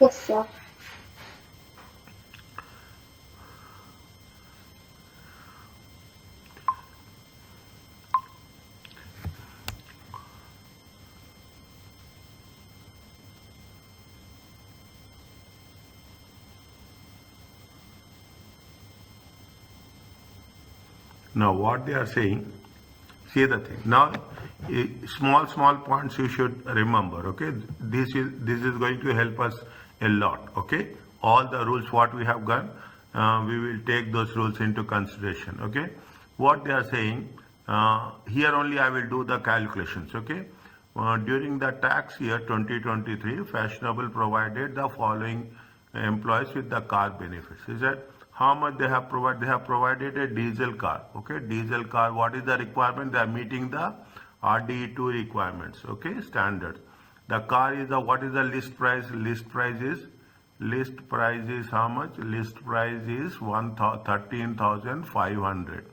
Yes, sir. Now what they are saying, see the thing. Now small points you should remember. Okay, this is going to help us a lot. Okay, all the rules what we have got, we will take those rules into consideration. Okay, what they are saying here only I will do the calculations. Okay, during the tax year 2023, Fashionable provided the following employees with the car benefits. Is that how much they have provided? They have provided a diesel car. Okay, diesel car. What is the requirement? They are meeting the RDE2 requirements. Okay, standards. The car is the what is the list price? List price is how much? List price is 13,500.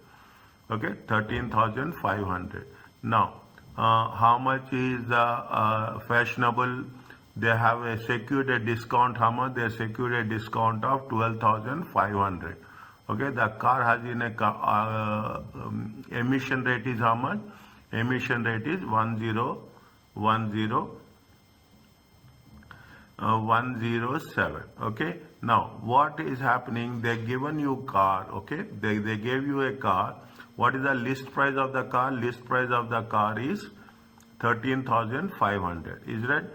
Okay, 13,500. Now, how much is the Fashionable? They have secured a discount. How much? They secured a discount of 12,500. Okay, the car has in a emission rate is how much? Emission rate is 107. Okay, now what is happening? They given you car. Okay, they gave you a car. What is the list price of the car? List price of the car is 13,500. Is that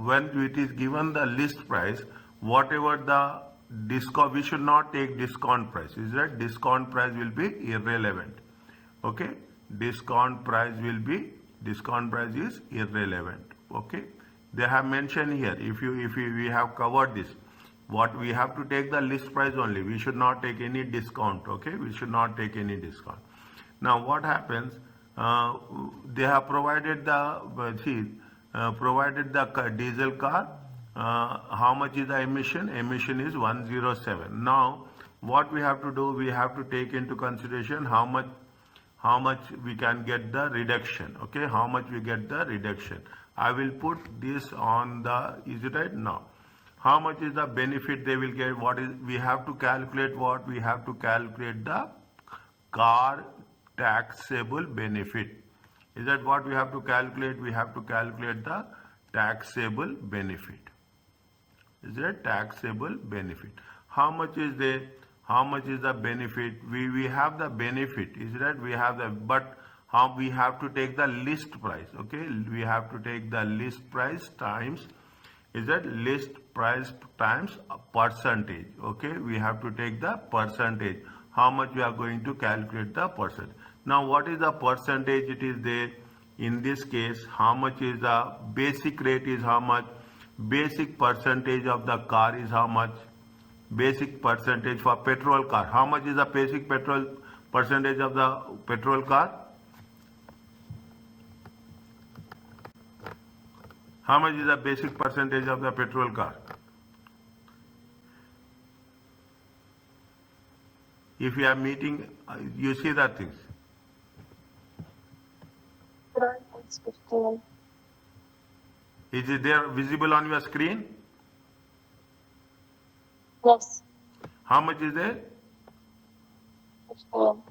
when it is given the list price, whatever the discount, we should not take discount price. Is that discount price will be irrelevant. Okay, discount price is irrelevant. Okay, they have mentioned here, if we have covered this, what we have to take the list price only, we should not take any discount. Okay, we should not take any discount. Now what happens, they have provided the provided the diesel car. How much is the emission? Emission is 107. Now what we have to do, we have to take into consideration how much we can get the reduction. Okay, how much we get the reduction. I will put this on the, is it right? Now how much is the benefit they will get? What is, we have to calculate what? We have to calculate the car taxable benefit. Is that what we have to calculate? We have to calculate the taxable benefit. Is that taxable benefit? How much is there? How much is the benefit? We have the benefit. Is that we have the, but how we have to take the list price. Okay, we have to take the list price times, is that list price times percentage. Okay, we have to take the percentage. How much we are going to calculate the percent. Now what is the percentage? It is there in this case. How much is the basic rate is how much? Basic percentage of the car is how much? Basic percentage for petrol car. How much is the basic petrol percentage of the petrol car? How much is the basic percentage of the petrol car? If you are meeting, you see that things. Is it there visible on your screen? Yes. How much is there? 16.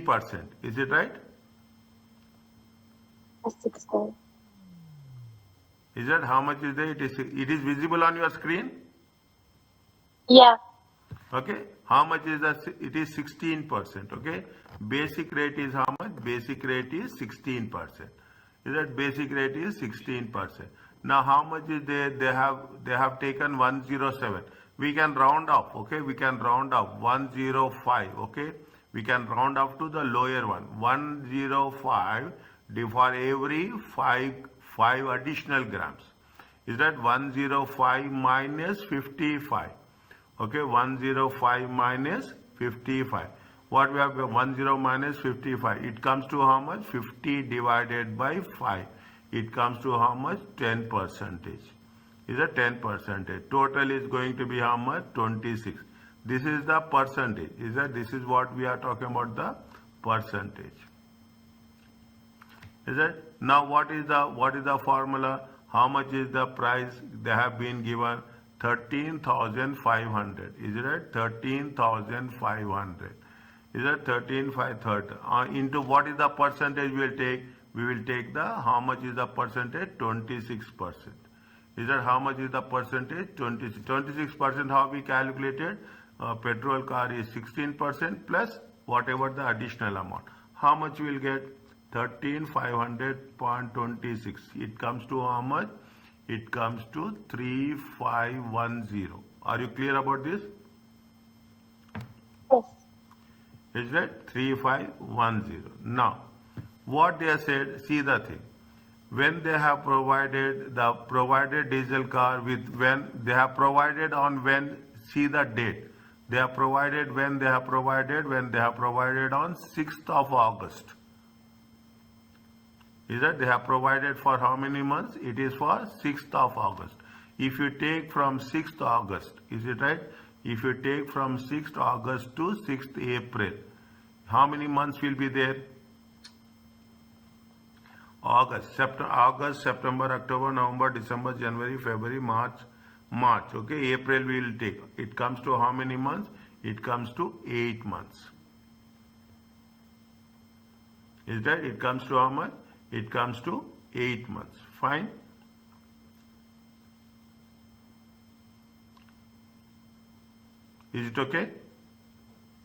16%. Is it right? 16. Is that how much is there? It is visible on your screen? Yeah. Okay. How much is that? It is 16%. Okay. Basic rate is how much? Basic rate is 16%. Is that basic rate is 16%. Now how much is there? They have taken 107. We can round off. Okay. We can round off 105. Okay. We can round off to the lower one. 105 for every 5 additional grams. Is that 105 minus 55? Okay, 105 minus 55. What we have? 10 minus 55. It comes to how much? 50 divided by 5. It comes to how much? 10%. Is a 10%. Total is going to be how much? 26. This is the percentage. Is that this is what we are talking about, the percentage. Is that Now what is the formula? How much is the price they have been given? 13,500. Is it right? 13,500. Is that 13,500? Into what is the percentage we will take? We will take the, how much is the percentage? 26%. Is that how much is the percentage? 26%. How we calculated? Petrol car is 16% plus whatever the additional amount. How much we will get? 13,500.26. It comes to how much? It comes to 3,510. Are you clear about this? Yes. Is that 3,510? Now, what they have said, see the thing. When they have provided the provided diesel car with, when they have provided on when, see the date. They have provided when they have provided on 6th of August. Is that they have provided for how many months? It is for 6th of August. If you take from 6th August, is it right? If you take from 6th August to 6th April, how many months will be there? August, September, October, November, December, January, February, March. Okay, April we will take. It comes to how many months? It comes to 8 months. Is that? It comes to how much? It comes to 8 months. Fine. Is it okay?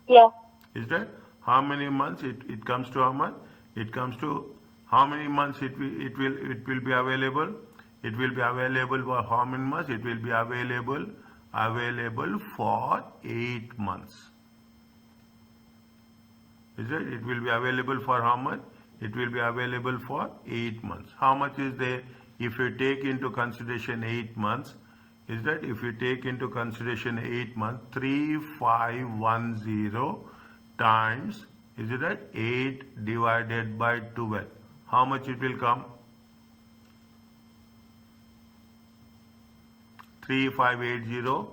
Yeah. Is that? How many months it comes to how much? It comes to how many months it will be available? It will be available for how many months? It will be available for 8 months. Is it? It will be available for how much? It will be available for 8 months. How much is there? If you take into consideration 8 months, is that if you take into consideration 8 months, 3,510 times, is it right? 8 divided by 12. How much it will come? 3,580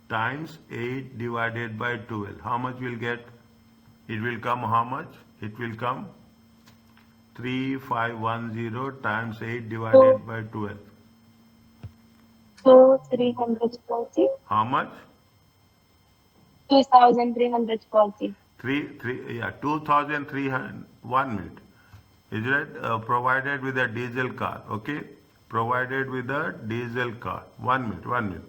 times 8 divided by 12. How much will get? It will come how much? It will come 3,510 times 8 divided by 12. So 340. How much? 2,340. 2,300. 1 minute. Is it provided with a diesel car? Okay, provided with a diesel car. 1 minute.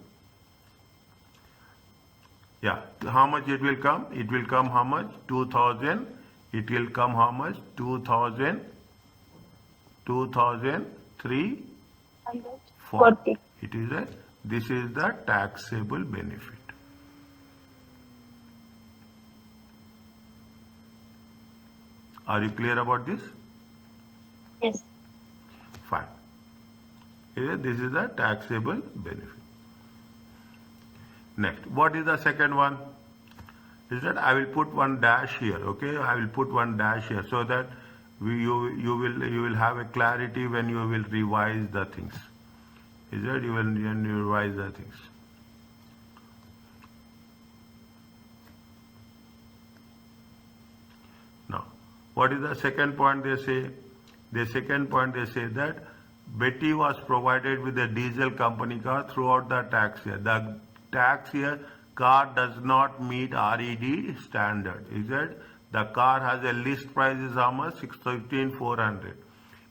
Yeah, how much it will come? It will come how much? 2,000. It will come how much? 2,340. It is a, this is the taxable benefit. Are you clear about this? Yes. Fine. This is the taxable benefit. Next, what is the second one? Is that I will put one dash here. Okay, I will put one dash here so that you will have a clarity when you will revise the things. Is that you will revise the things. Now, what is the second point they say? The second point they say that Betty was provided with a diesel company car throughout the tax year. The tax year car does not meet RED standard. Is that the car has a list price is how much? 16,400.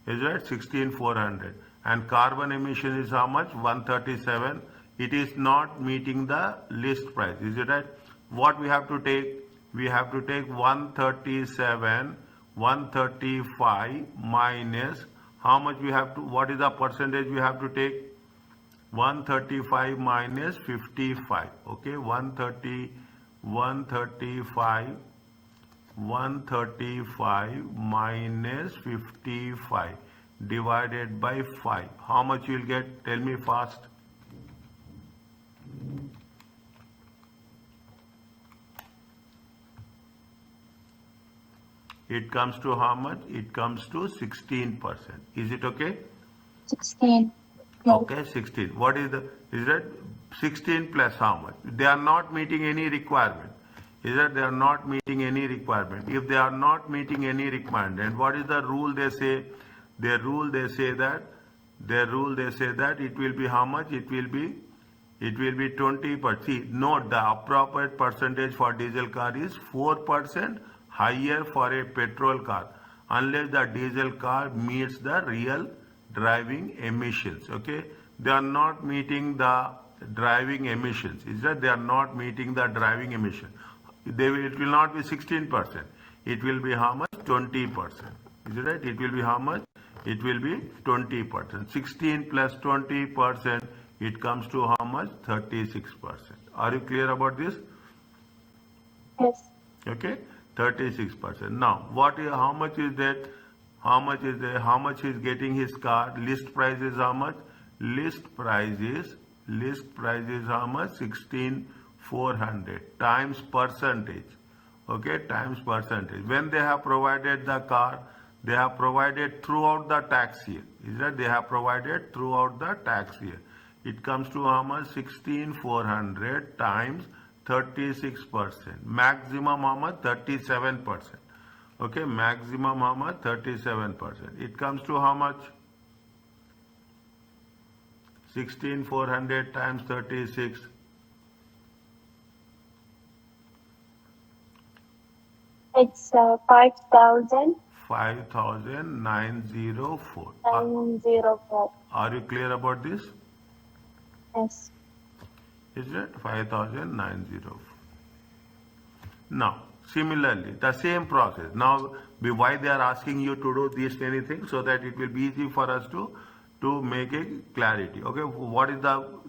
Is that 16,400? And carbon emission is how much? 137. It is not meeting the list price. Is it right? What we have to take? We have to take 135 minus how much we have to, what is the percentage we have to take? 135 minus 55. Okay, 135 minus 55 divided by 5. How much you will get? Tell me fast. It comes to how much? It comes to 16%. Is it okay? 16. Yes. Okay, 16. What is the, is that 16 plus how much? They are not meeting any requirement. Is that they are not meeting any requirement? If they are not meeting any requirement, what is the rule they say? their rule they say that it will be how much? It will be 20%. See, note the appropriate percentage for diesel car is 4% higher for a petrol car unless the diesel car meets the real driving emissions. Okay, they are not meeting the driving emissions. Is that they are not meeting the driving emission? It will not be 16%. It will be how much? 20%. Is it right? It will be how much? It will be 20%. 16 plus 20%, it comes to how much? 36%. Are you clear about this? Yes. Okay, 36%. Now, how much is that? How much is there? How much is getting his car? List price is how much? List price is how much? 16,400 times percentage. Okay, times percentage. When they have provided the car, they have provided throughout the tax year. Is that they have provided throughout the tax year? It comes to how much? 16,400 times 36%. Maximum how much? 37%. Okay, maximum how much? 37%. It comes to how much? 16,400 times 36. It's 5,000 5,904. 904. Are you clear about this? Yes. Is it 5,904? Now, similarly, the same process. Now, why they are asking you to do these many things? So that it will be easy for us to make a clarity. Okay, what is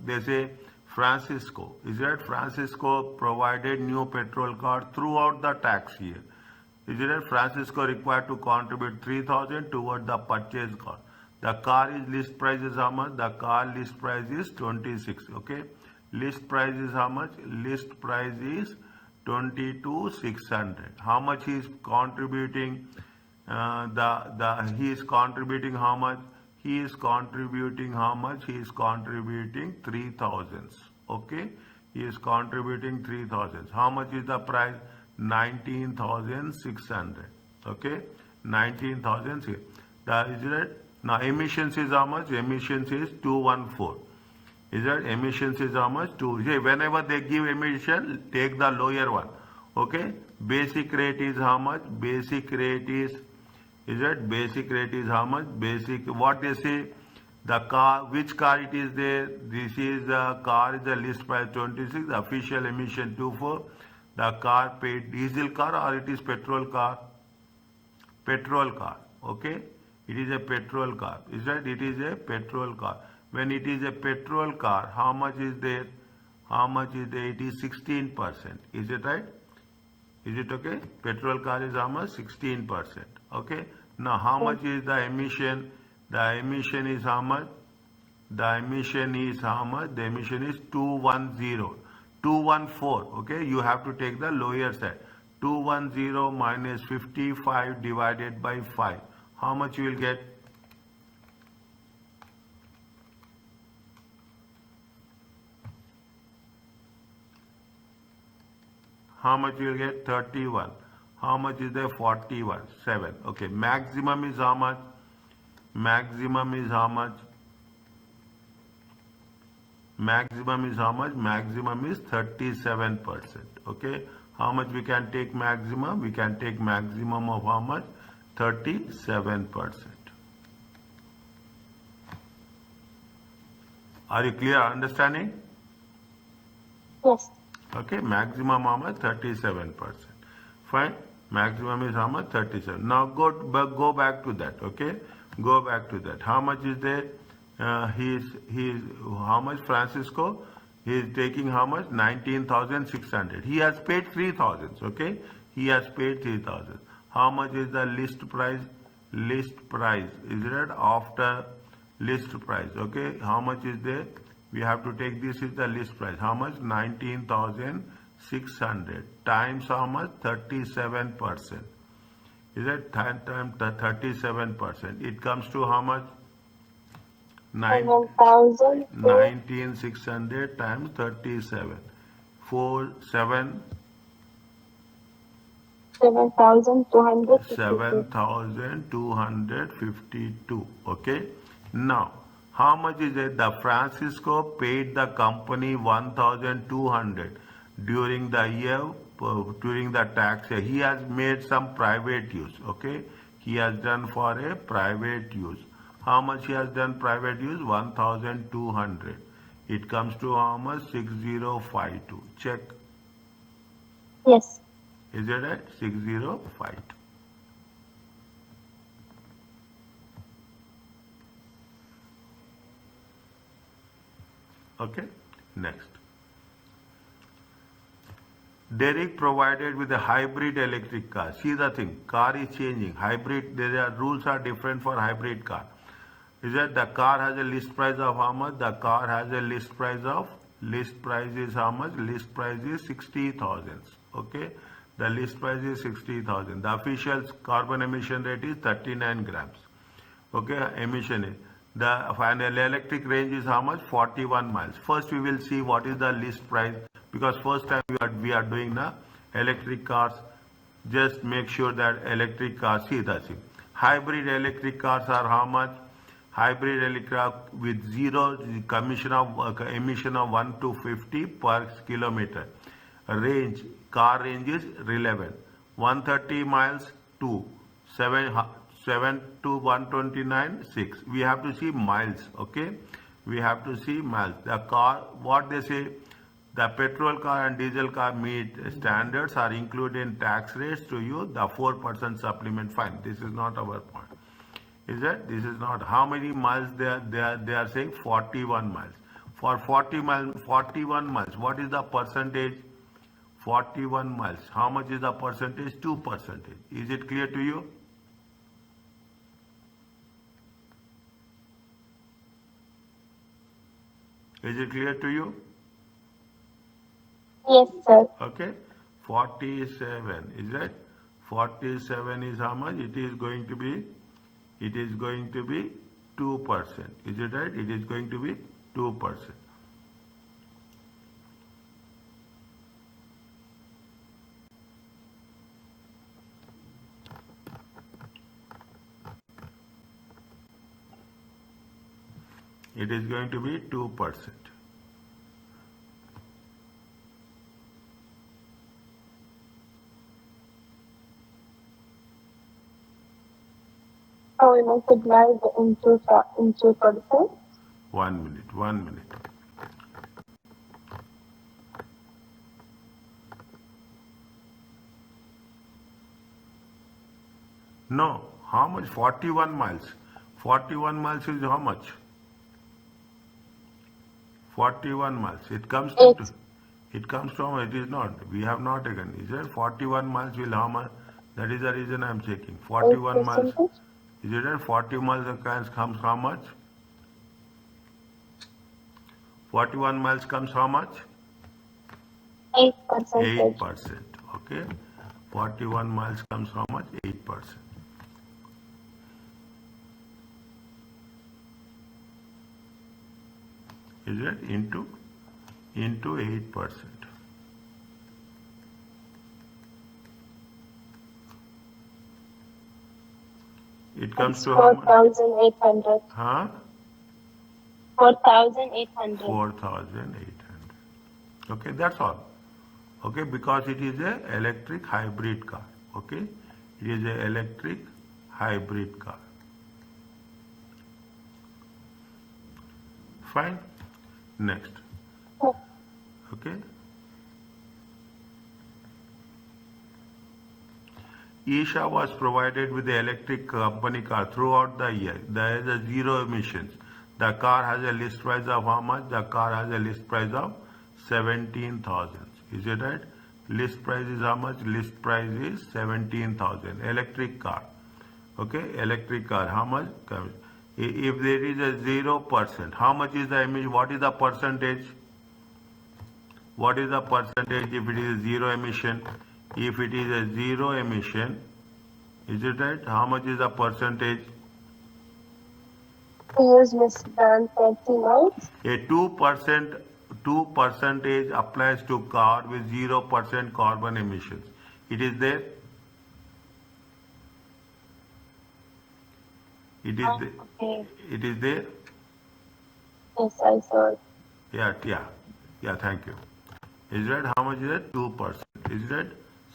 they say Francisco. Is that Francisco provided new petrol car throughout the tax year? Is it Francisco required to contribute 3,000 toward the purchase cost? The car is list price is how much? The car list price is 26. Okay, list price is how much? List price is 22,600. How much he is contributing? He is contributing how much? He is contributing how much? He is contributing 3,000. Okay, he is contributing 3,000. How much is the price? 19,600. Okay, 19,000. That is it. Now emissions is how much? Emissions is 214. Is that emissions is how much? 2. Whenever they give emission, take the lower one. Okay, basic rate is how much? Basic rate is that basic rate is how much? Basic, what they say, the car, which car it is there? This is the car is the list price 26, the official emission 24. The car paid diesel car or it is petrol car? Petrol car. Okay, it is a petrol car. Is that it is a petrol car? When it is a petrol car, how much is there? How much is there? It is 16%. Is it right? Is it okay? Petrol car is how much? 16%. Okay. Now how much is the emission? The emission is how much? The emission is how much? The emission is 210. 214. Okay. You have to take the lower side. 210 minus 55 divided by 5. How much you will get? How much you will get? 31. How much is there? 41. 7. Okay. Maximum is how much? Maximum is how much? Maximum is how much? Maximum is 37%. Okay. How much we can take maximum? We can take maximum of how much? 37%. Are you clear? Understanding? Yes. Okay, maximum how much? 37%. Fine. Maximum is how much? 37. Now go back to that. Okay, go back to that. How much is there? He is how much? Francisco. He is taking how much? 19,600. He has paid 3,000. Okay, he has paid 3,000. How much is the list price? List price is it after list price? Okay, how much is there? We have to take this is the list price. How much? 19,600 times how much? 37%. Is it times 37%? It comes to how much? 7,000. 19,600 times 37. 4, 7. 7,252. 7,252. Okay. Now, how much is it? The Francisco paid the company 1,200 during the year, during the tax year. He has made some private use. Okay. He has done for a private use. How much he has done private use? 1,200. It comes to how much? 6052. Check. Yes. Is it right? 6052. Okay. Next. Derek provided with a hybrid electric car. See the thing, car is changing. Hybrid, rules are different for hybrid car. Is that the car has a list price of how much? The car has a list price is how much? List price is 60,000. Okay. The list price is 60,000. The official carbon emission rate is 39 grams. Okay, emission is. The final electric range is how much? 41 miles. First we will see what is the list price, because first time we are doing the electric cars. Just make sure that electric cars, see the thing. Hybrid electric cars are how much? Hybrid electric car with zero emission of 1 to 50 per kilometer. Car range is relevant. 130 miles to 7 to 129, 6. We have to see miles. Okay. We have to see miles. The car, what they say, the petrol car and diesel car meet standards are included in tax rates to you. The 4% supplement, fine. This is not our point. Is that this is not how many miles they are saying? 41 miles. For 41 miles, what is the percentage? 41 miles. How much is the percentage? 2%. Is it clear to you? Is it clear to you? Yes, sir. Okay. 47 is that 47 is how much? It is going to be 2%. Is it right? It is going to be 2%. It is going to be 2%. So we multiply the into percent. 1 minute. 1 minute. No. How much? 41 miles. 41 miles is how much? 41 miles. It comes to. Eight. It comes to how much? It is not. We have not taken. Is it 41 miles will how much? That is the reason I am checking. 41 miles. 8%. Is it right? 40 miles comes how much? 41 miles comes how much? 8%. 8%. Okay. 41 miles comes how much? 8%. Is it into 8%? It comes to how much? 4,800. Huh? 4,800. 4,800. Okay, that's all. Okay, because it is a electric hybrid car. Okay, it is a electric hybrid car. Fine. Next. Okay. Isha was provided with the electric company car throughout the year. There is a zero emissions. The car has a list price of how much? The car has a list price of 17,000. Is it right? List price is how much? List price is 17,000. Electric car. Okay, electric car. How much? If there is a 0%, how much is the emission? What is the percentage? What is the percentage if it is zero emission? If it is a zero emission, is it right? How much is the percentage? We use less than 30 miles. A 2% applies to car with 0% carbon emissions. It is there. It is Okay. it is there. Yes, I saw it. Yeah. Thank you. Is that how much is it? 2%. Is that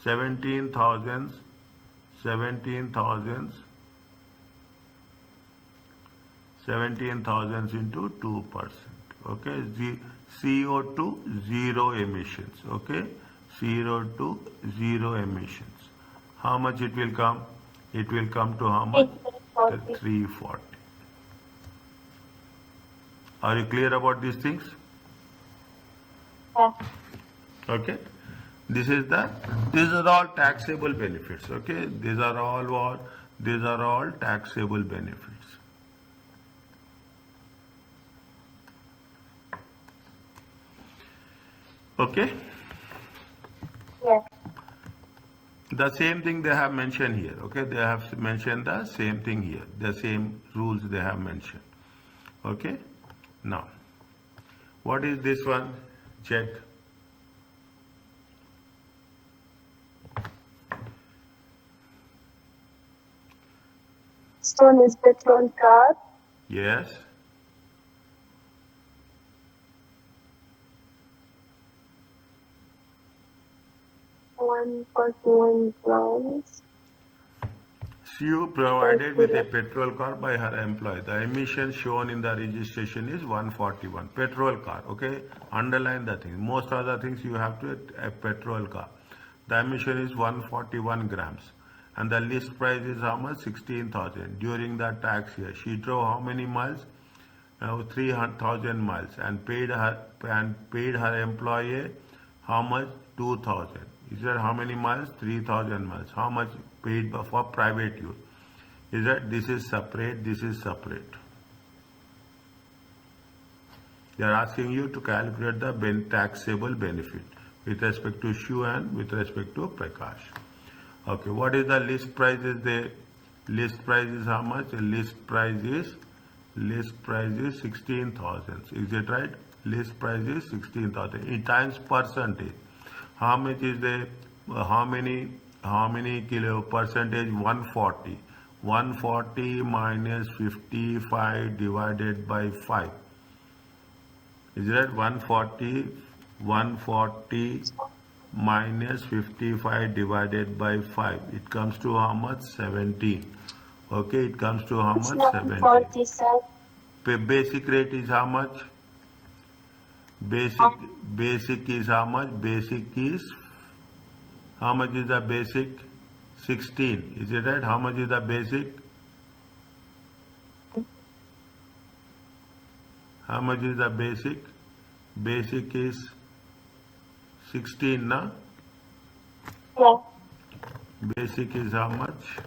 17,000? 17,000. 17,000 into 2%. Okay, CO2 zero emissions. Okay, CO2 zero emissions. How much it will come? It will come to how much? 340. 340. Are you clear about these things? Yeah. Okay. These are all taxable benefits. Okay, these are all what? These are all taxable benefits. Okay. Yes. The same thing they have mentioned here. Okay, they have mentioned the same thing here. The same rules they have mentioned. Okay. Now, what is this one? Check. Stone is petrol car. Yes. £141. Sue provided with a petrol car by her employee. The emission shown in the registration is 141. Petrol car. Okay. Underline the thing. Most other things you have to a petrol car. The emission is 141 grams. And the list price is how much? 16,000. During the tax year, she drove how many miles? 3,000 miles and paid her employee how much? 2,000. Is that how many miles? 3,000 miles. How much paid for private use? Is that this is separate? This is separate. They are asking you to calculate the taxable benefit with respect to Shu and with respect to Prakash. Okay, what is the list price? Is the list price is how much? List price is 16,000. Is it right? List price is 16,000. In times percentage. How much is the how many kilo percentage? 140. 140 minus 55 divided by 5. Is that 140? 140 minus 55 divided by 5. It comes to how much? 17. Okay, it comes to how It's much? 17. 947. Basic rate is how much? Basic is how much? Basic is how much is the basic? 16. Is it right? How much is the basic? How much is the basic? Basic is 16, na? Yeah. Basic is how much?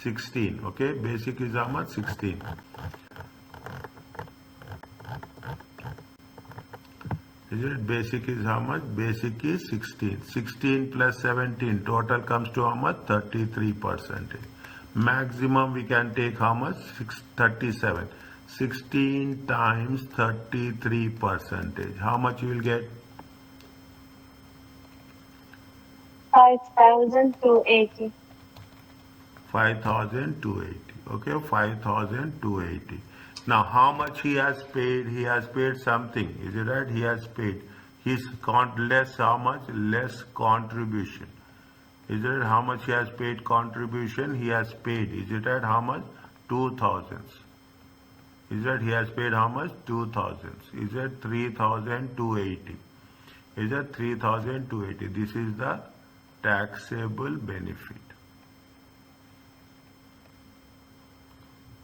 16. Okay, basic is how much? 16. Is it? Basic is how much? Basic is 16. 16 plus 17 total comes to how much? 33%. Maximum we can take how much? 37. 16 times 33%. How much you will get? 5,280. 5,280. Okay, 5,280. Now, how much he has paid? He has paid something. Is it right? He has paid. His less how much? Less contribution. Is it right? How much he has paid contribution? He has paid. Is it right? How much? 2,000. Is that he has paid how much? 2,000. Is that 3,280? Is that 3,280? This is the taxable benefit.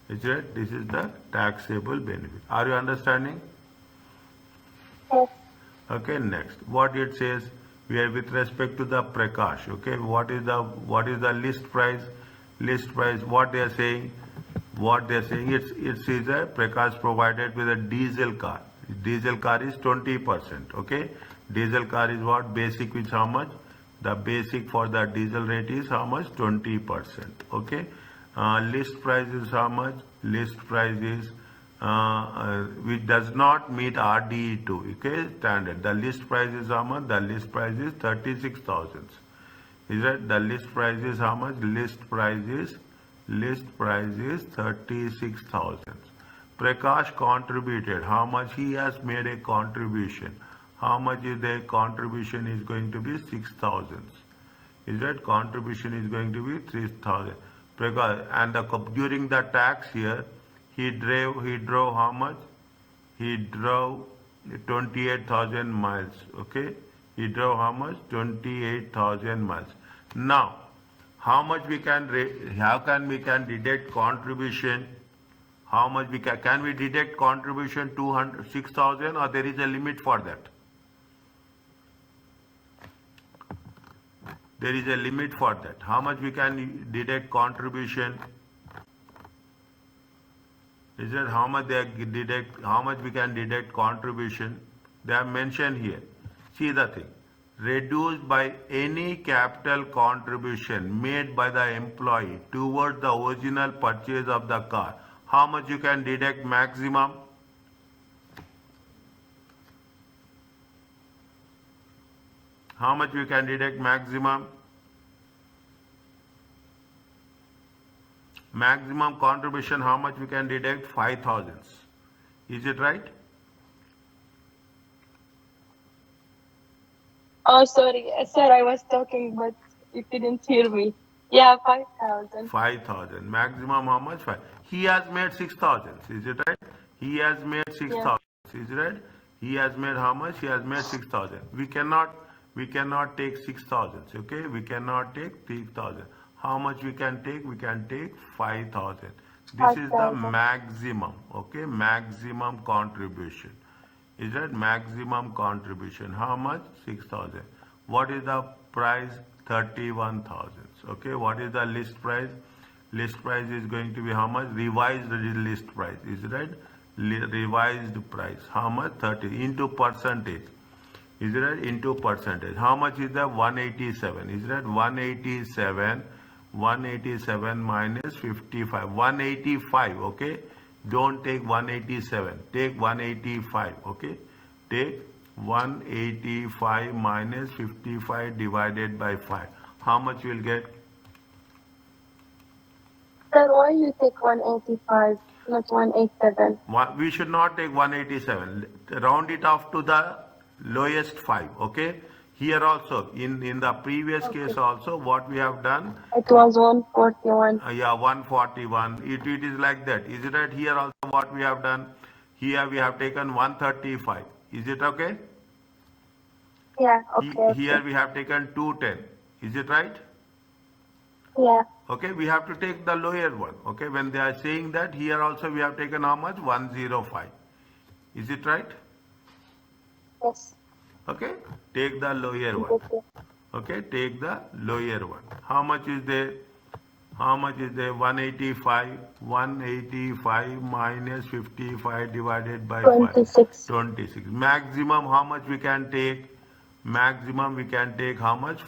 Is it? This is the taxable benefit. Are you understanding? Yes. Okay, next. What it says, we are with respect to the Prakash. Okay, what is the list price? List price, what they are saying? What they are saying, it is a Prakash provided with a diesel car. Diesel car is 20%. Okay, diesel car is what? Basic is how much? The basic for the diesel rate is how much? 20%. Okay. List price is how much? List price is which does not meet RDE2, okay, standard. The list price is how much? The list price is 36,000. Is that the list price is how much? List price is 36,000. Prakash contributed. How much he has made a contribution? How much is the contribution is going to be 6,000. Is that contribution is going to be 3,000. Prakash, and during the tax year, he drove how much? He drove 28,000 miles. Okay, he drove how much? 28,000 miles. Now, how much we can deduct contribution? How much we can we deduct contribution 6,000, or there is a limit for that? There is a limit for that. How much we can deduct contribution? Is that how much they deduct? How much we can deduct contribution? They have mentioned here. See the thing. Reduced by any capital contribution made by the employee towards the original purchase of the car. How much you can deduct maximum? How much we can deduct maximum? Maximum contribution, how much we can deduct? 5,000. Is it right? Oh, sorry, sir, I was talking, but you didn't hear me. Yeah, 5,000. 5,000. Maximum how much? 5. He has made 6,000. Is it right? He has made 6,000. Is it right? He has made how much? He has made 6,000. We cannot take 6,000. Okay? We cannot take 3,000. How much we can take? We can take 5,000. This is the maximum. Okay? Maximum contribution. Is that maximum contribution? How much? 6,000. What is the price? 31,000. Okay, what is the list price? List price is going to be how much? Revised list price. Is it right? Revised price. How much? 30 into percentage. Is it right? Into percentage. How much is the 187? Is that 187? 187 minus 55. 185. Okay. Don't take 187. Take 185. Okay. Take 185 minus 55 divided by 5. How much you will get? Sir, why you take 185, not 187? We should not take 187. Round it off to the lowest 5. Okay. Here also, in the previous case also, what we have done? It was 141. Yeah, 141. It is like that. Is it right? Here also what we have done? Here we have taken 135. Is it okay? Yeah, okay. Here we have taken 210. Is it right? Yeah. Okay, we have to take the lower one. Okay, when they are saying that, here also we have taken how much? 105. Is it right? Yes. Okay, take the lower one. Okay, take the lower one. How much is there? How much is there? 185. 185 minus 55 divided by 26. 5. 26. Maximum how much we can take? Maximum we can take how much?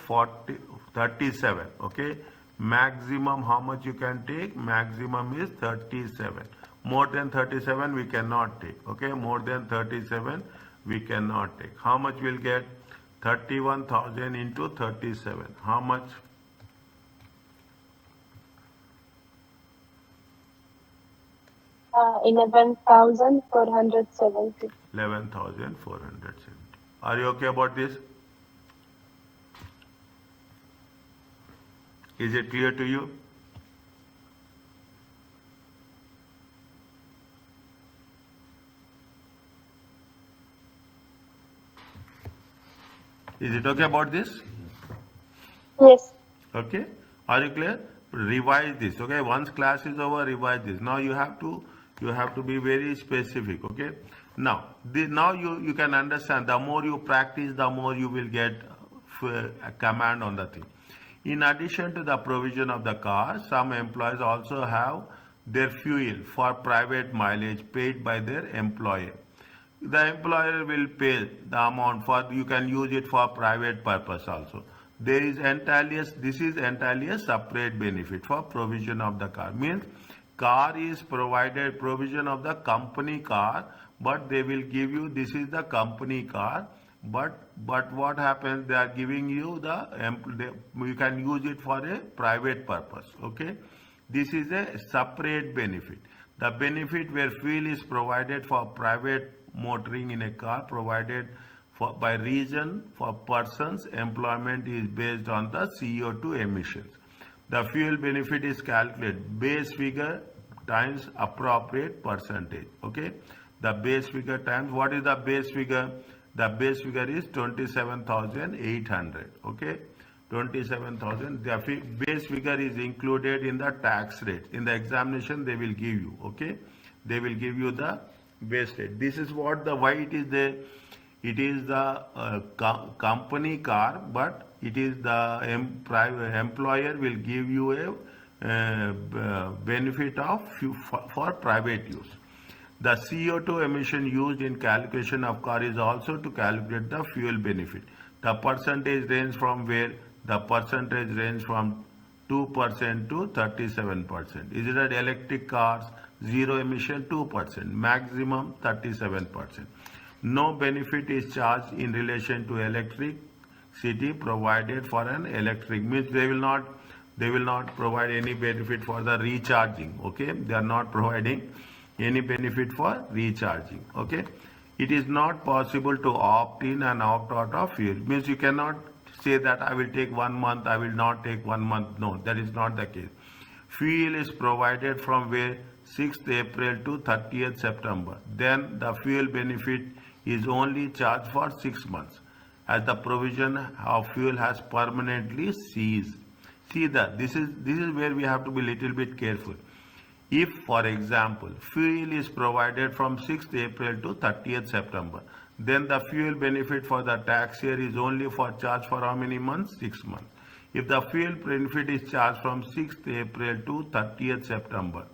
37. Okay. Maximum how much you can take? Maximum is 37. More than 37 we cannot take. Okay. More than 37 we cannot take. How much we'll get? 31,000 into 37. How much? 11,470. 11,470. Are you okay about this? Is it clear to you? Is it okay about this? Yes. Okay. Are you clear? Revise this. Okay. Once class is over, revise this. Now you have to be very specific. Okay. Now you can understand. The more you practice, the more you will get a command on the thing. In addition to the provision of the car, some employees also have their fuel for private mileage paid by their employer. The employer will pay the amount for, you can use it for private purpose also. This is entirely a separate benefit for provision of the car. Means car is provided, provision of the company car, but they will give you, this is the company car, but what happens, they are giving you you can use it for a private purpose. Okay, this is a separate benefit. The benefit where fuel is provided for private motoring in a car provided by reason for persons employment is based on the CO2 emissions. The fuel benefit is calculated base figure times appropriate percentage. Okay, the base figure times, what is the base figure? The base figure is 27,800. Okay, 27,000. The base figure is included in the tax rate. In the examination they will give you. Okay, they will give you the base rate. This is what the, why it is there. It is the company car, but it is the private employer will give you a benefit of for private use. The CO2 emission used in calculation of car is also to calculate the fuel benefit. The percentage range from where? The percentage range from 2% to 37%. Is it that electric cars, zero emission 2%, maximum 37%. No benefit is charged in relation to electricity provided for an electric, means they will not provide any benefit for the recharging. Okay, they are not providing any benefit for recharging. Okay, it is not possible to opt in and opt out of fuel, means you cannot say that I will take 1 month, I will not take 1 month. No, that is not the case. Fuel is provided from where? 6th April to 30th September. Then the fuel benefit is only charged for 6 months, as the provision of fuel has permanently ceased. See that this is where we have to be little bit careful. If, for example, fuel is provided from 6th April to 30th September, then the fuel benefit for the tax year is only for charge for how many months? 6 months. If the fuel benefit is charged from 6th April to 30th September,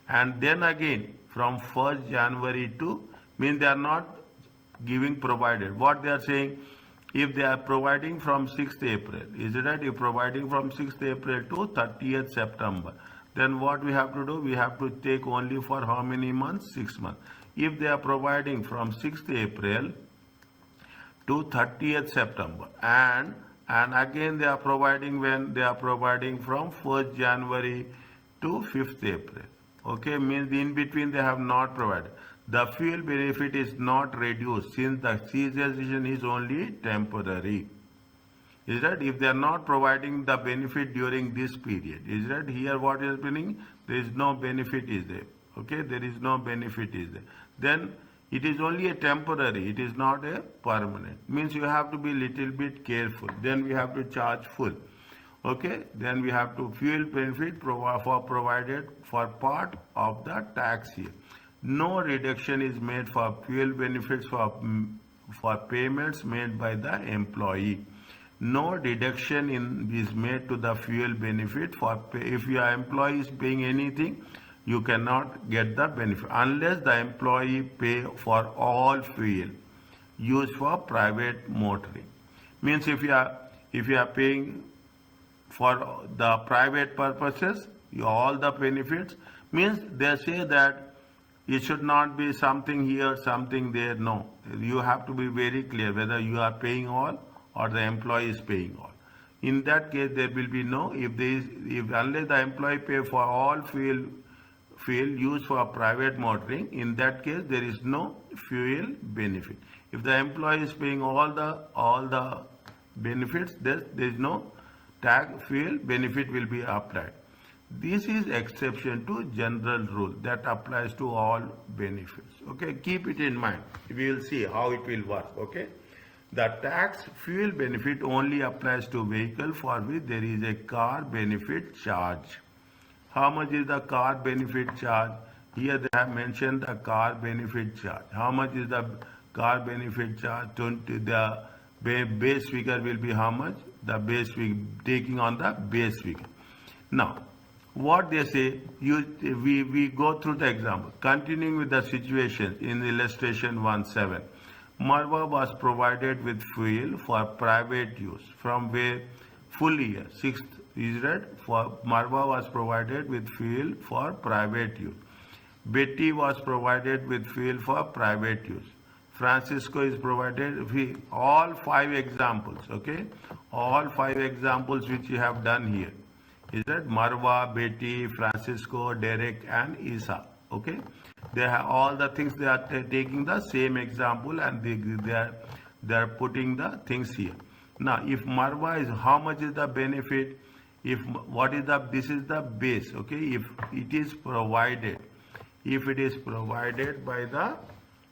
and then again from 1st January to, means they are not giving provided. What they are saying, if they are providing from 6th April, is it right? If providing from 6th April to 30th September, then what we have to do? We have to take only for how many months? 6 months. If they are providing from 6th April to 30th September, and again they are providing when? They are providing from 1st January to 5th April. Okay, means in between they have not provided. The fuel benefit is not reduced since the cessation is only temporary. Is that if they are not providing the benefit during this period? Is that here what is happening? There is no benefit is there. Okay, there is no benefit is there. Then it is only a temporary. It is not a permanent. Means you have to be little bit careful. Then we have to charge full. Okay, then we have to fuel benefit provided for part of the tax year. No reduction is made for fuel benefits for payments made by the employee. No deduction is made to the fuel benefit for if your employee is paying anything, you cannot get the benefit unless the employee pay for all fuel used for private motoring. Means if you are paying for the private purposes, all the benefits, means they say that it should not be something here, something there. No, you have to be very clear whether you are paying all or the employee is paying all. In that case, there will be no, if unless the employee pay for all fuel used for private motoring, in that case there is no fuel benefit. If the employee is paying all the benefits, there is no tax fuel benefit will be applied. This is exception to general rule that applies to all benefits. Okay, keep it in mind. We will see how it will work. Okay, the tax fuel benefit only applies to vehicle for which there is a car benefit charge. How much is the car benefit charge? Here they have mentioned the car benefit charge. How much is the car benefit charge? The base figure will be how much? The base figure, taking on the base figure. Now, what they say, we go through the example. Continuing with the situation in illustration 1.7. Marwa was provided with fuel for private use from where full year 6th is read for Marwa was provided with fuel for private use. Betty was provided with fuel for private use Francisco is provided. All 5 examples, okay? All 5 examples which you have done here. Is that Marwa, Betty, Francisco, Derek and Isa, okay? They have all the things, they are taking the same example and they are putting the things here. Now, if Marwa is, how much is the benefit? If what is the, this is the base, okay? If it is provided, if it is provided by the,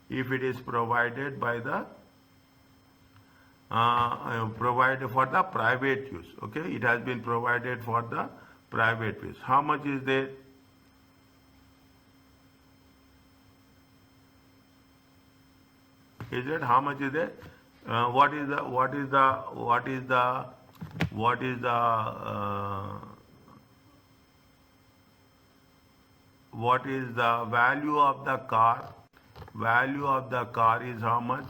if it is provided by the provided for the private use, okay? It has been provided for the private use. How much is there? Is it, how much is there? What is the what is the value of the car? Value of the car is how much?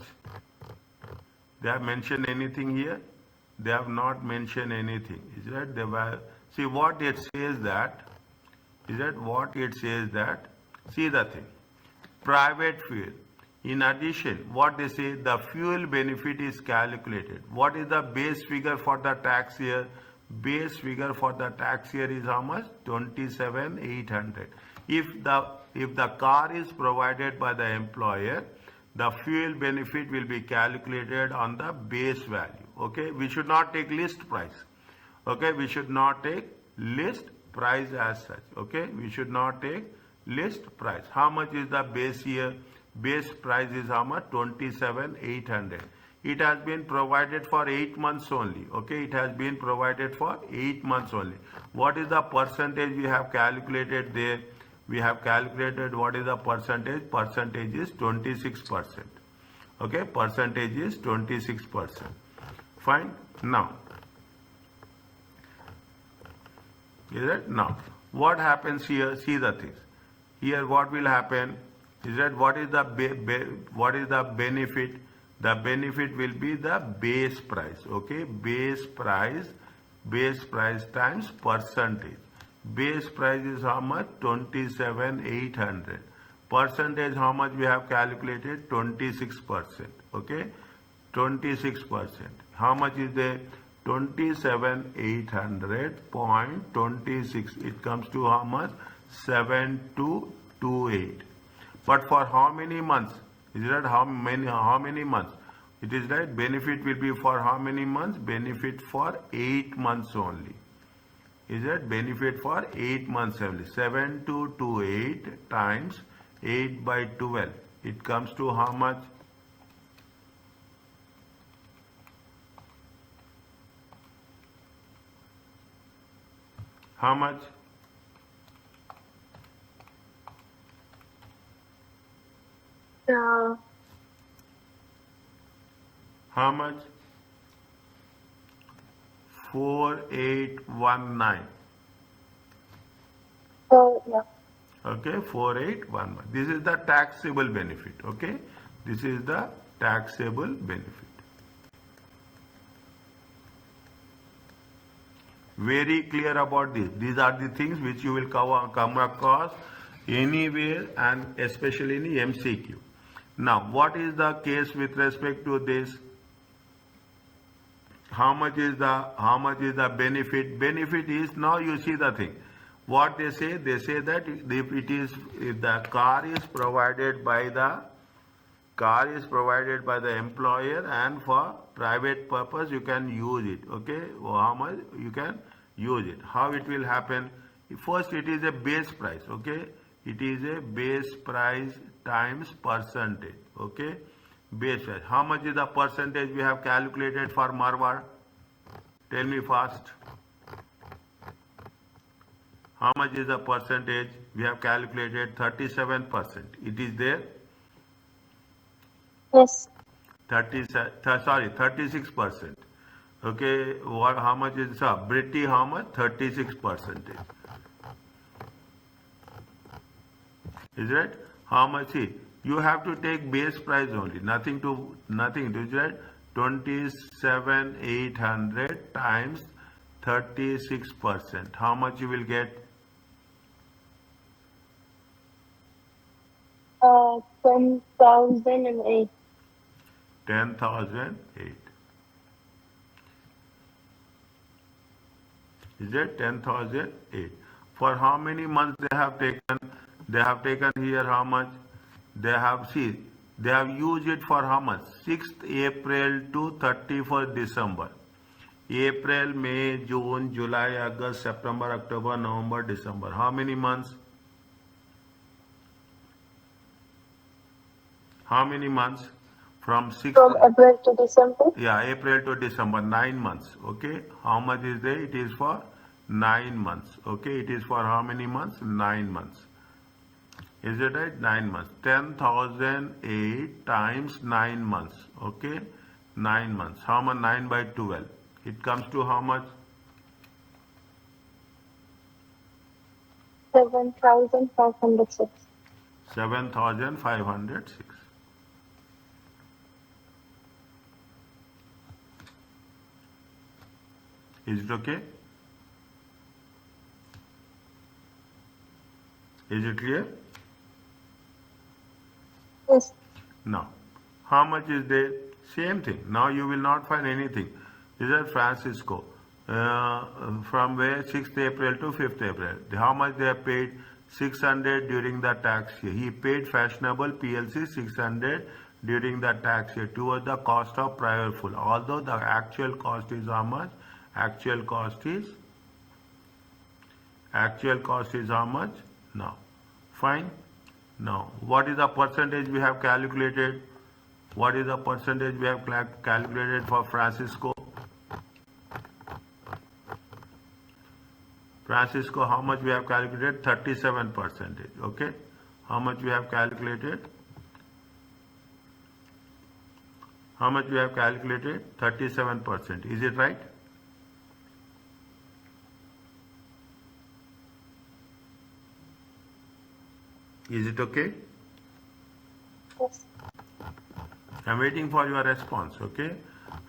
They have mentioned anything here? They have not mentioned anything. Is that the, see what it says that, is that what it says that, see the thing, private fuel. In addition, what they say, the fuel benefit is calculated. What is the base figure for the tax year? Base figure for the tax year is how much? 27,800. If the car is provided by the employer, the fuel benefit will be calculated on the base value. Okay, we should not take list price. Okay, we should not take list price as such. Okay, we should not take list price. How much is the base year? Base price is how much? 27,800. It has been provided for 8 months only. Okay, it has been provided for 8 months only. What is the percentage we have calculated there? We have calculated what is the percentage? Percentage is 26%. Okay, percentage is 26%. Fine. Now, is it? Now, what happens here? See the things. Here, what will happen? Is that what is the what is the benefit? The benefit will be the base price. Okay, base price times percentage. Base price is how much? 27,800. Percentage how much we have calculated? 26%. Okay, 26%. How much is there? 27,800.26. It comes to how much? 7228. But for how many months? Is that how many months? It is right. Benefit will be for how many months? Benefit for 8 months only. Is that benefit for 8 months only? 7228 times 8 by 12. It comes to how much? How much? How much? 4819. So yeah. Okay, 4811. This is the taxable benefit. Okay, this is the taxable benefit. Very clear about this. These are the things which you will come across anywhere and especially in MCQ. Now, what is the case with respect to this? How much is the benefit? Benefit is, now you see the thing. What they say that if the car is provided by the employer and for private purpose you can use it. Okay, how much you can use it? How it will happen? First, it is a base price. Okay, it is a base price times percentage. Okay, base price. How much is the percentage we have calculated for Marwar? Tell me fast. How much is the percentage we have calculated? 37%. It is there. Yes. 36%. Okay, what? How much is Britty? How much? 36%. Is right? How much? See, you have to take base price only. Nothing to. Is right? 27,800 times 36%. How much you will get? 10,008. 10,008. Is it 10,008? For how many months they have taken? They have taken here how much? They have, see, they have used it for how much? 6th April to 31st December. April, May, June, July, August, September, October, November, December. How many months? How many months? From 6th. From April to December. Yeah, April to December, 9 months. Okay, how much is there? It is for 9 months. Okay, it is for how many months? 9 months. Is it right? 9 months. 10,008 times 9 months. Okay, 9 months. How much? 9 by 12. It comes to how much? 7,506. 7,506. Is it okay? Is it clear? Yes. Now, how much is there? Same thing. Now you will not find anything. This is Francisco. From where? 6th April to 5th April. How much they have paid? 600 during the tax year. He paid Fashionable PLC 600 during the tax year towards the cost of prior full. Although the actual cost is how much? Actual cost is how much? Now, fine. Now, what is the percentage we have calculated? What is the percentage we have calculated for Francisco? Francisco, how much we have calculated? 37%. Okay. How much we have calculated? How much we have calculated? 37%. Is it right? Is it okay? Yes. I'm waiting for your response. Okay.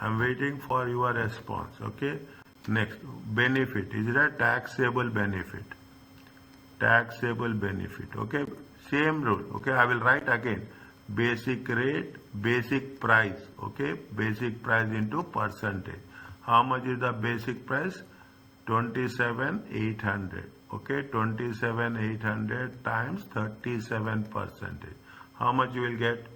I'm waiting for your response. Okay. Next, benefit. Is it a taxable benefit? Taxable benefit. Okay. Same rule. Okay. I will write again. Basic rate, basic price. Okay. Basic price into percentage. How much is the basic price? 27,800. Okay. 27,800 times 37%. How much you will get?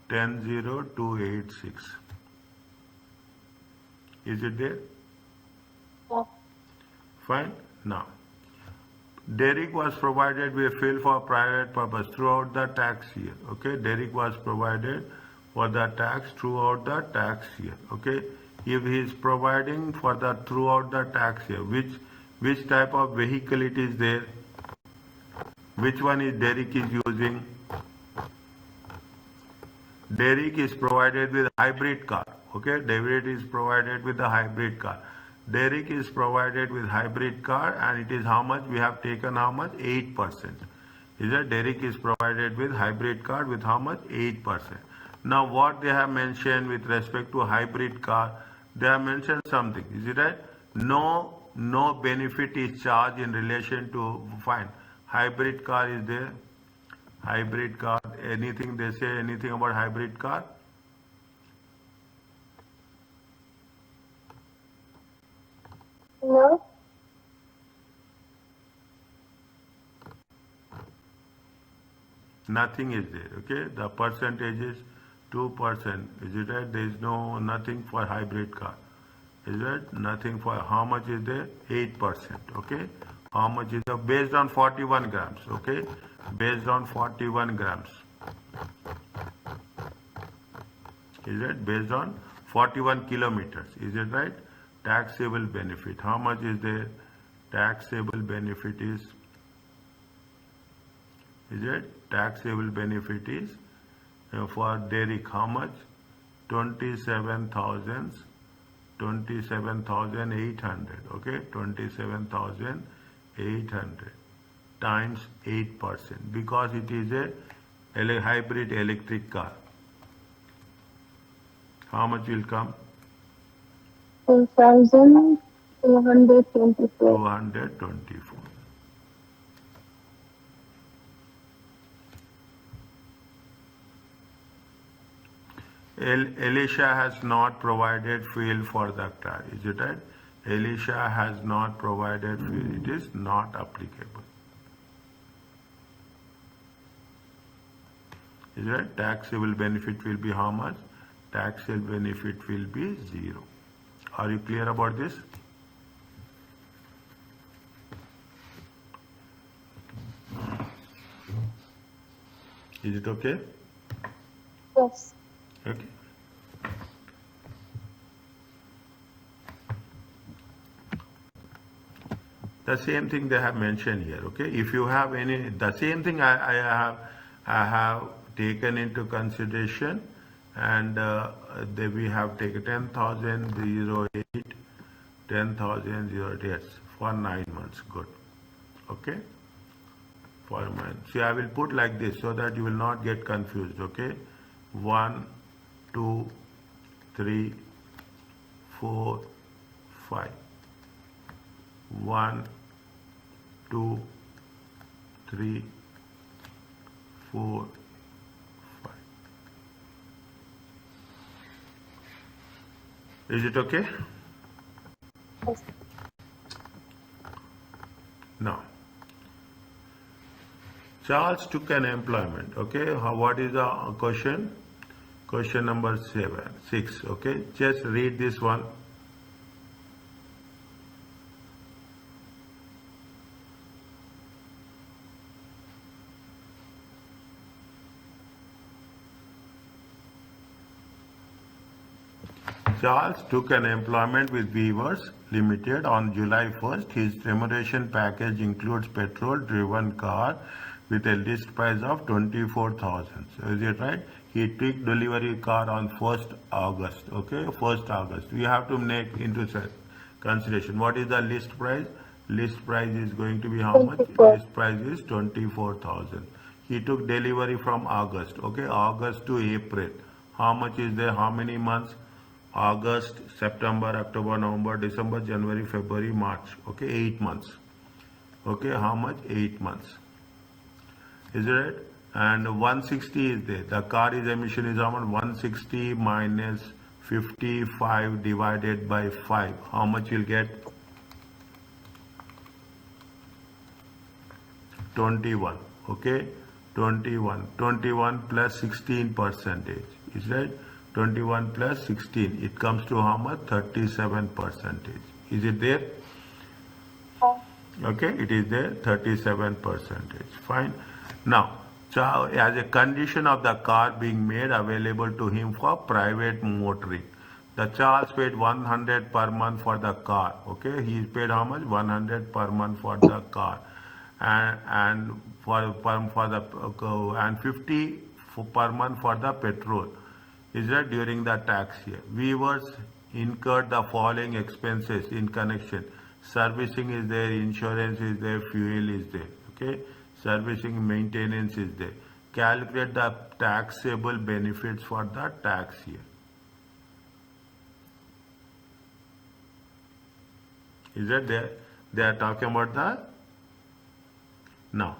10,286. Is it there? Yeah. Fine. Now, Derrick was provided with fill for private purpose throughout the tax year. Okay, Derrick was provided for the tax throughout the tax year. Okay, if he is providing for the throughout the tax year, which type of vehicle it is there? Which one is Derrick is using? Derrick is provided with hybrid car. Okay, David is provided with the hybrid car. Derrick is provided with hybrid car, and it is how much we have taken? How much? 8%. Is that Derrick is provided with hybrid car with how much? 8%. Now what they have mentioned with respect to hybrid car, they have mentioned something. Is it right? No benefit is charged in relation to fine. Hybrid car is there. Hybrid car, anything they say, anything about hybrid car? No. Nothing is there. Okay, the percentage is 2%. Is it right? There is nothing for hybrid car. Is it nothing for how much is there? 8%. Okay, how much is the based on 41 grams? Okay, based on 41 grams. Is it based on 41 kilometers? Is it right? Taxable benefit. How much is there? Taxable benefit is it? Taxable benefit is for Derrick how much? 27,800. Okay, 27,800 times 8% because it is a hybrid electric car. How much will come? 2,224. 224. Elisha has not provided fuel for the car. Is it right? Elisha has not provided fuel. It is not applicable. Is it right? Taxable benefit will be how much? Taxable benefit will be 0. Are you clear about this? Is it okay? Yes. Okay. The same thing they have mentioned here. Okay. If you have any, the same thing I have taken into consideration, and we have taken 10,008, 10,008, yes, for 9 months. Good. Okay. For mine. See, I will put like this so that you will not get confused. Okay. 1, 2, 3, 4, 5. 1, 2, 3, 4, 5. Is it okay? Yes. Now, Charles took an employment. Okay, what is the question? Question number 6. Okay, just read this one. Charles took an employment with Weavers Limited on July 1st. His remuneration package includes petrol-driven car with a list price of 24,000. So is it right? He took delivery car on 1st August. Okay, 1st August. We have to make into consideration. What is the list price? List price is going to be how much? 24. List price is 24,000. He took delivery from August. Okay, August to April. How much is there? How many months? August, September, October, November, December, January, February, March. Okay, 8 months. Okay, how much? 8 months. Is it right? And 160 is there. The car is emission is how much? 160 minus 55 divided by 5. How much you'll get? 21. Okay, 21. 21 plus 16 percentage. Is right? 21 plus 16. It comes to how much? 37 percentage. Is it there? Okay, it is there. 37 percentage. Fine. Now, as a condition of the car being made available to him for private motoring, the Charles paid 100 per month for the car. Okay, he paid how much? 100 per month for the car, and for the and 50 per month for the petrol. Is that during the tax year? Weavers incurred the following expenses in connection. Servicing is there, insurance is there, fuel is there. Okay, servicing, maintenance is there. Calculate the taxable benefits for the tax year. Is that there? They are talking about the now.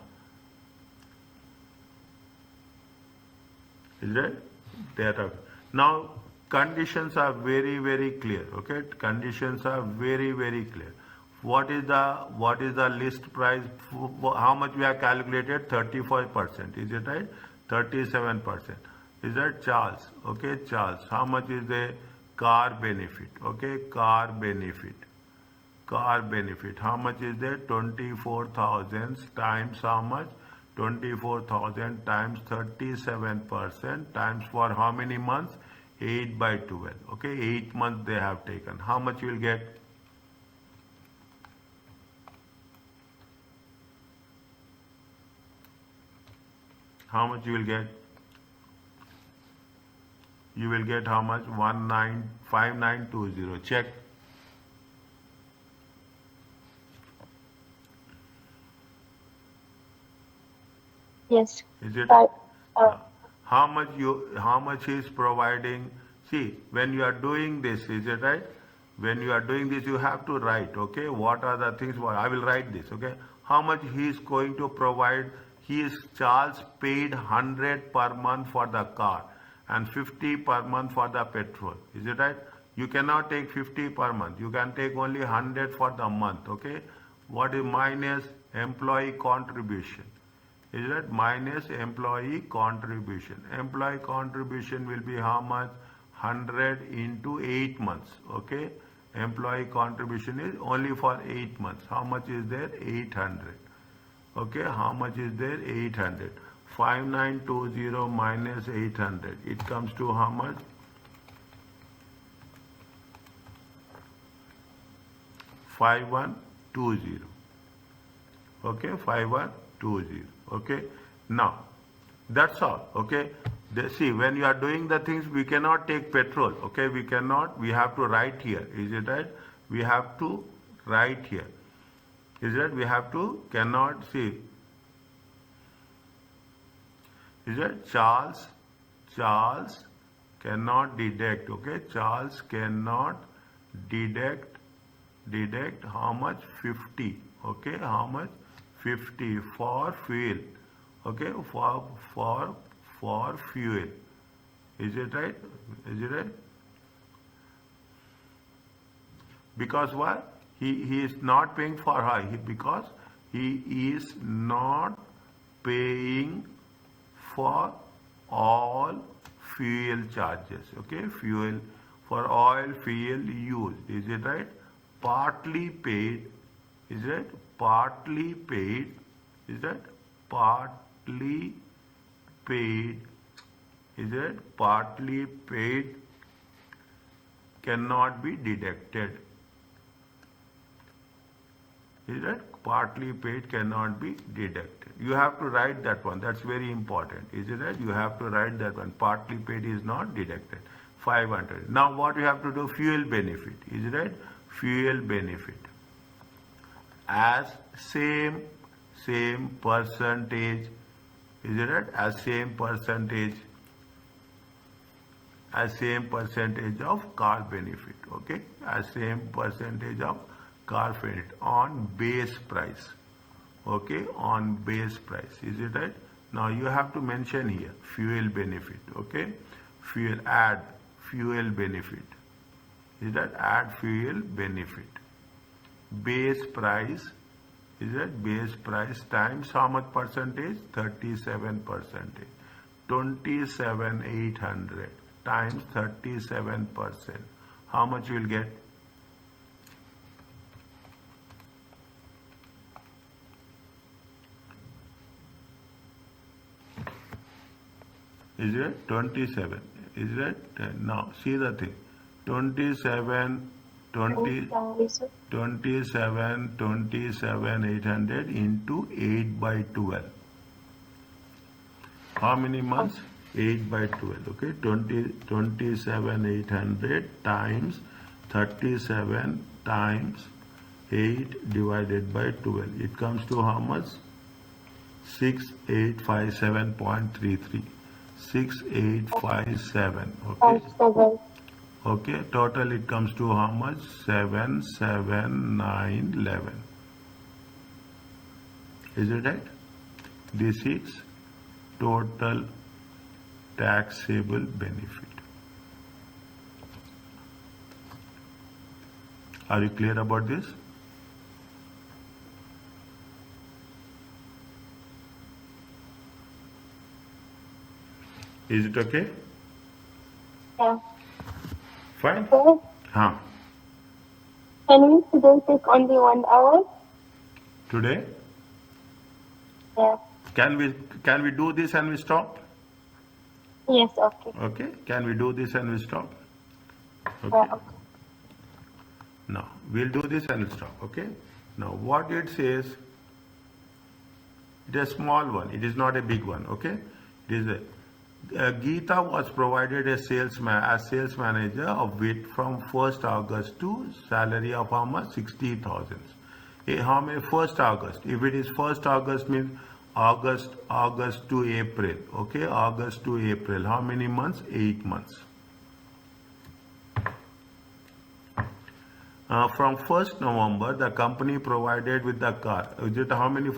Is that they are talking now? Conditions are very clear. Okay, conditions are very clear. What is the list price? How much we have calculated? 35%. Is it right? 37%. Is that Charles? Okay, Charles. How much is the car benefit? Okay, car benefit. Car benefit. How much is there? 24,000 times how much? 24,000 times 37% times for how many months? 8 by 12. Okay, 8 months they have taken. How much you will get? How much you will get? You will get how much? 195920. Check. Yes. Is it? Right. How much is providing? See, when you are doing this, is it right? When you are doing this, you have to write. Okay, what are the things? I will write this. Okay, how much he is going to provide? Charles paid 100 per month for the car, and 50 per month for the petrol. Is it right? You cannot take 50 per month. You can take only 100 for the month. Okay. What is minus employee contribution? Is it minus employee contribution? Employee contribution will be how much? 100 into 8 months. Okay. Employee contribution is only for 8 months. How much is there? 800. Okay. How much is there? 800. 5920 minus 800. It comes to how much? 5120. Okay. 5120. Okay. Now that's all. Okay. See, when you are doing the things, we cannot take petrol. Okay. We cannot. We have to write here. Is it right? We have to write here. Is it? We have to. Cannot see. Is it? Charles cannot deduct. Okay. Charles cannot deduct how much? 50. Okay. How much? 50 for fuel. Okay. For fuel. Is it right? Is it right? Because why? He is not paying for high. Because he is not paying for all fuel charges. Okay. Fuel for oil fuel used. Is it right? Partly paid. Is it? Partly paid. Is that? Partly paid. Is it? Partly paid cannot be deducted. Is that? Partly paid cannot be deducted. You have to write that one. That's very important. Is it right? You have to write that one. Partly paid is not deducted. 500. Now what you have to do? Fuel benefit. Is it right? Fuel benefit. As same percentage. Is it right? As same percentage of car benefit. Okay. As same percentage of car benefit on base price. Okay. On base price. Is it right? Now you have to mention here fuel benefit. Okay. Add fuel benefit. Is that? Add fuel benefit. Base price. Is that? Base price times how much percentage? 37%. 27,800 times 37%. How much you will get? Is it? 27. Is it? Now see the thing. 27, 800 into 8 by 12. How many months? 8 by 12. Okay. 27, 800 times 37 times 8 divided by 12. It comes to how much? 6857.33. 6857. Okay. Okay, total it comes to how much? 77911. Is it right? This is total taxable benefit. Are you clear about this? Is it okay? Yeah. Fine? So, Huh. can we today take only 1 hour? Today? Yeah. Can we do this and we stop? Yes, okay. Okay. Can we do this and we stop? Okay. Yeah, okay. Now we'll do this and we'll stop. Okay. Now what it says, it is a small one. It is not a big one. Okay. It is a Geeta was provided a sales manager of WIT from 1st August to salary of how much? 60,000. How many? 1st August. If it is 1st August means August to April. Okay, August to April. How many months? 8 months. From 1st November, the company provided with the car. Is it how many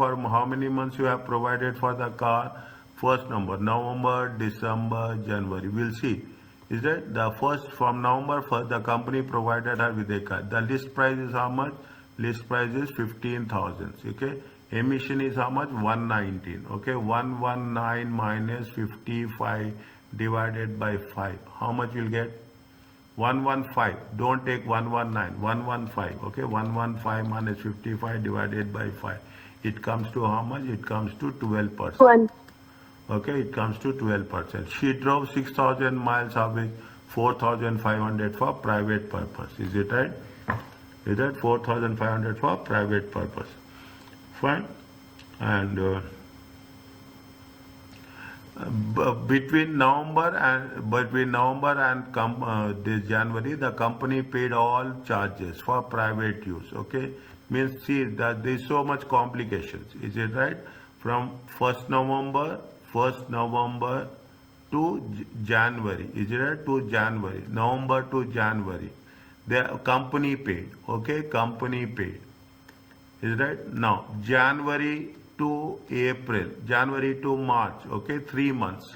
months you have provided for the car? First number, November, December, January. We'll see. Is that the first from November 1st, the company provided her with a car. The list price is how much? List price is 15,000. Okay. Emission is how much? 119. Okay. 119 minus 55 divided by 5. How much you'll get? 115. Don't take 119. 115. Okay. 115 minus 55 divided by 5. It comes to how much? It comes to 12%. One. Okay, it comes to 12%. She drove 6,000 miles of which 4,500 for private purpose. Is it right? Is that 4,500 for private purpose? Fine. And between November and this January, the company paid all charges for private use. Okay, means see that there is so much complications. Is it right? From 1st November to January. Is it right? To January, November to January, the company paid. Okay, company paid. Is right? Now January to April, January to March, okay, 3 months.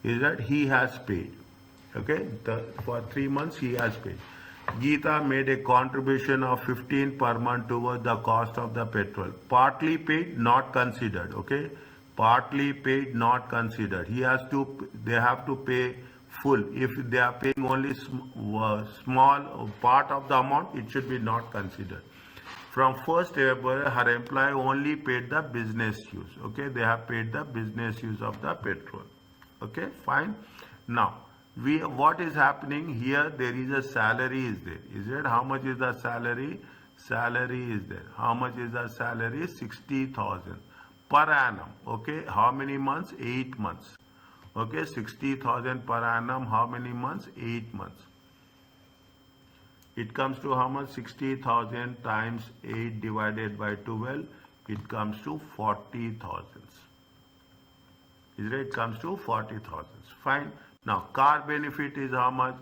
Is that he has paid? Okay, for 3 months he has paid. Geeta made a contribution of 15 per month towards the cost of the petrol. Partly paid, not considered. Okay, partly paid, not considered. They have to pay full. If they are paying only small part of the amount, it should be not considered. From 1st April, her employee only paid the business use. Okay, they have paid the business use of the petrol. Okay, fine. Now, what is happening here? There is a salary is there. Is it? How much is the salary? Salary is there. How much is the salary? 60,000 per annum. Okay, how many months? 8 months. Okay, 60,000 per annum. How many months? 8 months. It comes to how much? 60,000 times 8 divided by 12. It comes to 40,000. Is it? It comes to 40,000. Fine. Now, car benefit is how much?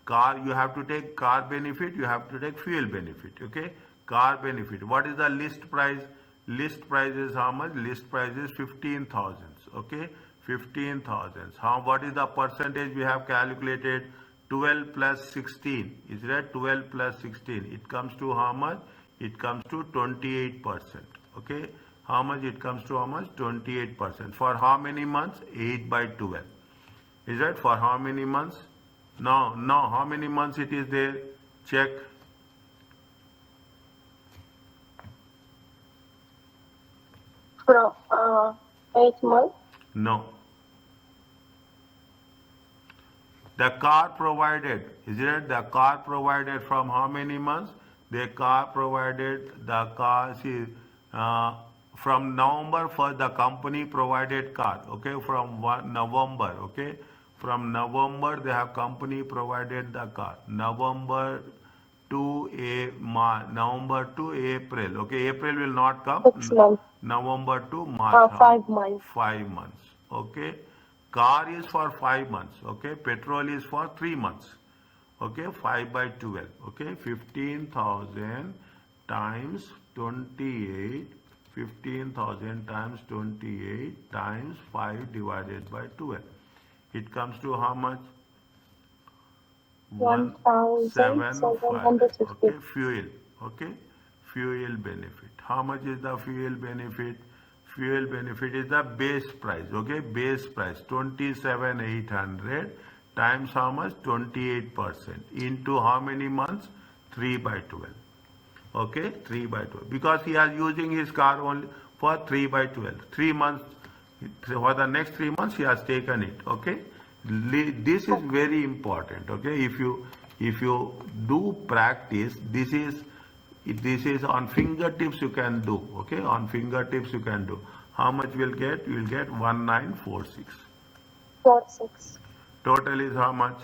Car, you have to take car benefit, you have to take fuel benefit. Okay? Car benefit. What is the list price? List price is how much? List price is 15,000. Okay? 15,000. What is the percentage we have calculated? 12 plus 16. Is that 12 plus 16? It comes to how much? It comes to 28%. Okay? How much? It comes to how much? 28%. For how many months? 8 by 12. Is that for how many months? No, how many months it is there? Check. From 8 months. No. The car provided, is it the car provided from how many months? The car provided, from November 1st, the company provided car, okay, from November, okay. From November, they have company provided the car. November to April, okay, April will not come. 6 months. November to March. 5 months. 5 months, okay. Car is for 5 months, okay. Petrol is for 3 months, okay. 5 by 12, okay. 15,000 times 28. 15,000 times 28 times 5 divided by 12. It comes to how much? 1,750. Okay, fuel. Okay, fuel benefit. How much is the fuel benefit? Fuel benefit is the base price. Okay, base price 27,800 times how much? 28% into how many months? 3 by 12. Okay, 3 by 12. Because he is using his car only for 3 by 12. 3 months. For the next 3 months, he has taken it. Okay, this is very important. Okay, if you do practice, this is on fingertips you can do. Okay, on fingertips you can do. How much will get? You will get 1946. 46. Total is how much?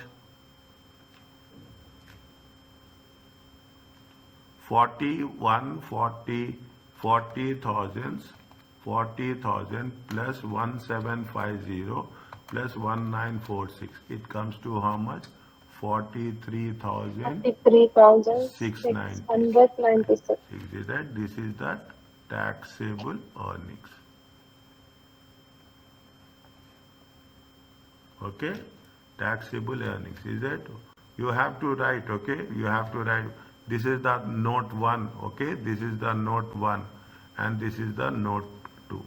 40,000 plus 1750 plus 1946. It comes to how much? 43,696. Is that? This is the taxable earnings. Okay, taxable earnings, is it? You have to write, okay, you have to write, this is the note 1, okay, this is the note 1 and this is the note 2.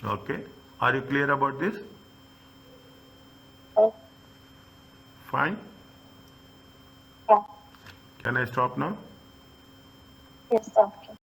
Okay, are you clear about this? Oh, Fine. yeah. Can I stop now? Yes, okay.